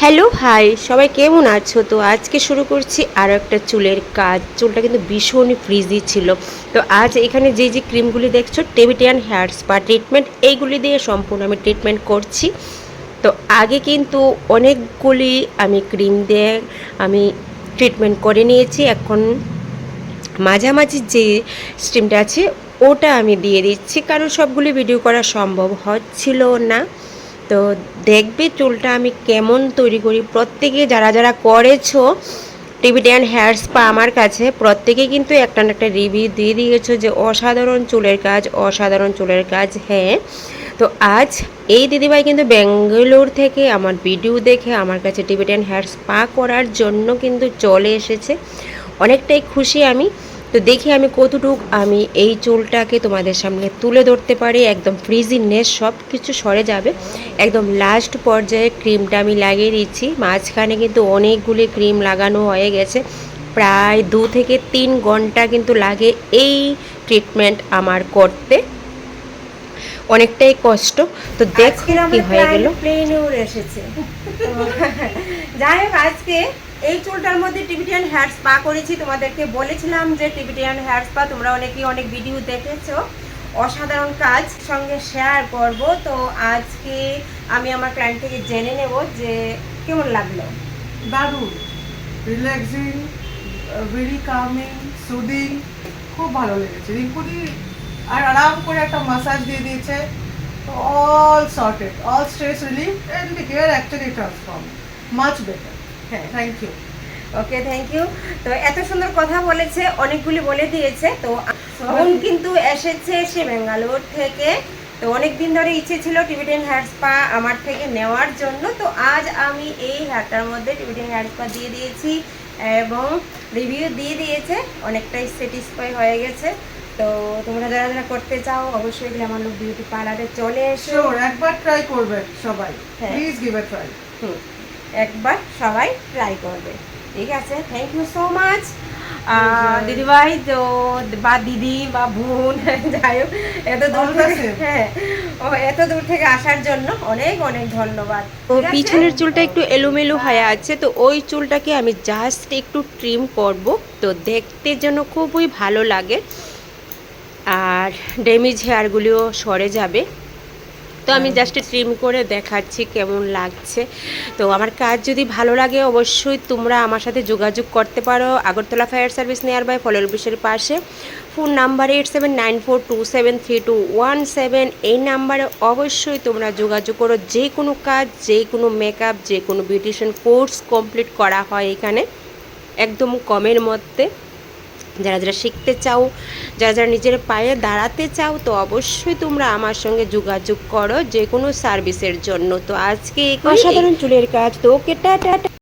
Hello hi, সবাই কেমন আছো? তো আজকে শুরু করছি আরও একটা চুলের কাজ। চুলটা কিন্তু ভীষণই ফ্রিজি ছিল। তো আজ এখানে যে যে ক্রিমগুলি দেখছো, টিবেটিয়ান হেয়ার স্পা ট্রিটমেন্ট, এইগুলি দিয়ে সম্পূর্ণ আমি ট্রিটমেন্ট করছি। তো আগে কিন্তু অনেকগুলি আমি ক্রিম দিয়ে আমি ট্রিটমেন্ট করে নিয়েছি। এখন মাঝামাঝি যে স্টিমটা আছে ওটা আমি দিয়ে দিচ্ছি, কারণ সবগুলি ভিডিও করা সম্ভব হচ্ছিল না। তো দেখবে চুলটা আমি কেমন তৈরি করি। প্রত্যেকে যারা যারা করেছো টিবেটিয়ান হেয়ার স্পা আমার কাছে, প্রত্যেকে কিন্তু একটা না একটা রিভিউ দিয়ে দিয়েছো যে অসাধারণ চুলের কাজ, অসাধারণ চুলের কাজ। হ্যাঁ, তো আজ এই দিদিভাই কিন্তু ব্যাঙ্গালোর থেকে আমার ভিডিও দেখে আমার কাছে টিবেটিয়ান হেয়ার স্পা করার জন্য কিন্তু চলে এসেছে। অনেকটাই খুশি আমি। তো দেখি আমি কতটুকু আমি এই চুলটাকে তোমাদের সামনে তুলে ধরতে পারি। একদম ফ্রিজিনেস সব কিছু সরে যাবে। একদম লাস্ট পর্যায়ে ক্রিমটা আমি লাগিয়ে দিচ্ছি। মাঝখানে কিন্তু অনেকগুলি ক্রিম লাগানো হয়ে গেছে। প্রায় 2 থেকে 3 ঘন্টা কিন্তু লাগে এই ট্রিটমেন্ট আমার করতে। অনেকটাই কষ্ট। তো দেখো কি হয়ে গেল। প্লেনেও এসেছে। যাই হোক, আজকে এই চুলটার মধ্যে টিবেটিয়ান হেয়ার স্পা করেছি। তোমাদেরকে বলেছিলাম যে টিবেটিয়ান হেয়ার স্পা তোমরা অনেকেই অনেক ভিডিও দেখেছো, অসাধারণ কাজ সঙ্গে শেয়ার করব। তো আজকে আমি আমার ক্লায়েন্ট থেকে জেনে নেব যে কেমন লাগলো। দারুণ রিল্যাক্সিং, ভেরি কামিং, সুদিং, খুব ভালো লেগেছে। রিঙ্কুদি আর আরাম করে একটা মাসাজ দিয়ে দিয়েছে। All sorted, all stress relief and the hair actually transform much better. হ্যাঁ, thank you. Okay, thank you. তো এত সুন্দর কথা বলেছে, অনেকগুলি বলে দিয়েছে। তো বোন কিন্তু এসেছে সে ব্যাঙ্গালোর থেকে। তো অনেক দিন ধরে ইচ্ছে ছিল টিবেটিয়ান হেয়ার স্পা আমার থেকে নেওয়ার জন্য। তো আজ আমি এই হেয়ারটার মধ্যে টিবেটিয়ান হেয়ার স্পা দিয়ে দিয়েছি এবং রিভিউ দিয়ে দিয়েছে। অনেকটাই স্যাটিসফাই হয়ে গেছে। তো তোমরা যারা যারা করতে চাও অবশ্যই গ্ল্যামার লুক বিউটি পার্লারে চলে এসো। একবার ট্রাই করবে সবাই, হ্যাঁ, প্লিজ গিভ এ ট্রাই। একবার সবাই ট্রাই করবে। ঠিক আছে, থ্যাংক ইউ সো মাচ দিদিভাই। তো বা দিদি বা বোন, যাই হোক, এত দূর থেকে, হ্যাঁ, ও এত দূর থেকে আসার জন্য অনেক অনেক ধন্যবাদ। তো পিছনের চুলটা একটু এলোমেলো হয়ে আছে, তো ওই চুলটাকে আমি জাস্ট একটু ট্রিম করব। তো দেখতে যেন খুবই ভালো লাগে আর ড্যামেজ হেয়ারগুলিও সরে যাবে। তো আমি জাস্ট ট্রিম করে দেখাচ্ছি কেমন লাগছে। তো আমার কাজ যদি ভালো লাগে অবশ্যই তোমরা আমার সাথে যোগাযোগ করতে পারো। Agartala fire service near by ফলের অফিসের পাশে। Phone number 8794273217। এই নাম্বারে অবশ্যই তোমরা যোগাযোগ করো। যে কোনো কাজ, যে কোনো মেকআপ, যে কোনো বিউটিশিয়ান কোর্স কমপ্লিট করা হয় এখানে একদম কমের মধ্যে। যারা যারা শিখতে চাও, যারা যারা নিজের পায়ে দাঁড়াতে চাও, তো অবশ্যই তোমরা আমার সঙ্গে যোগাযোগ করো যে কোনো সার্ভিসের জন্য। তো আজকে অসাধারণ চুলের কাজ। তো ওকে, টাটা।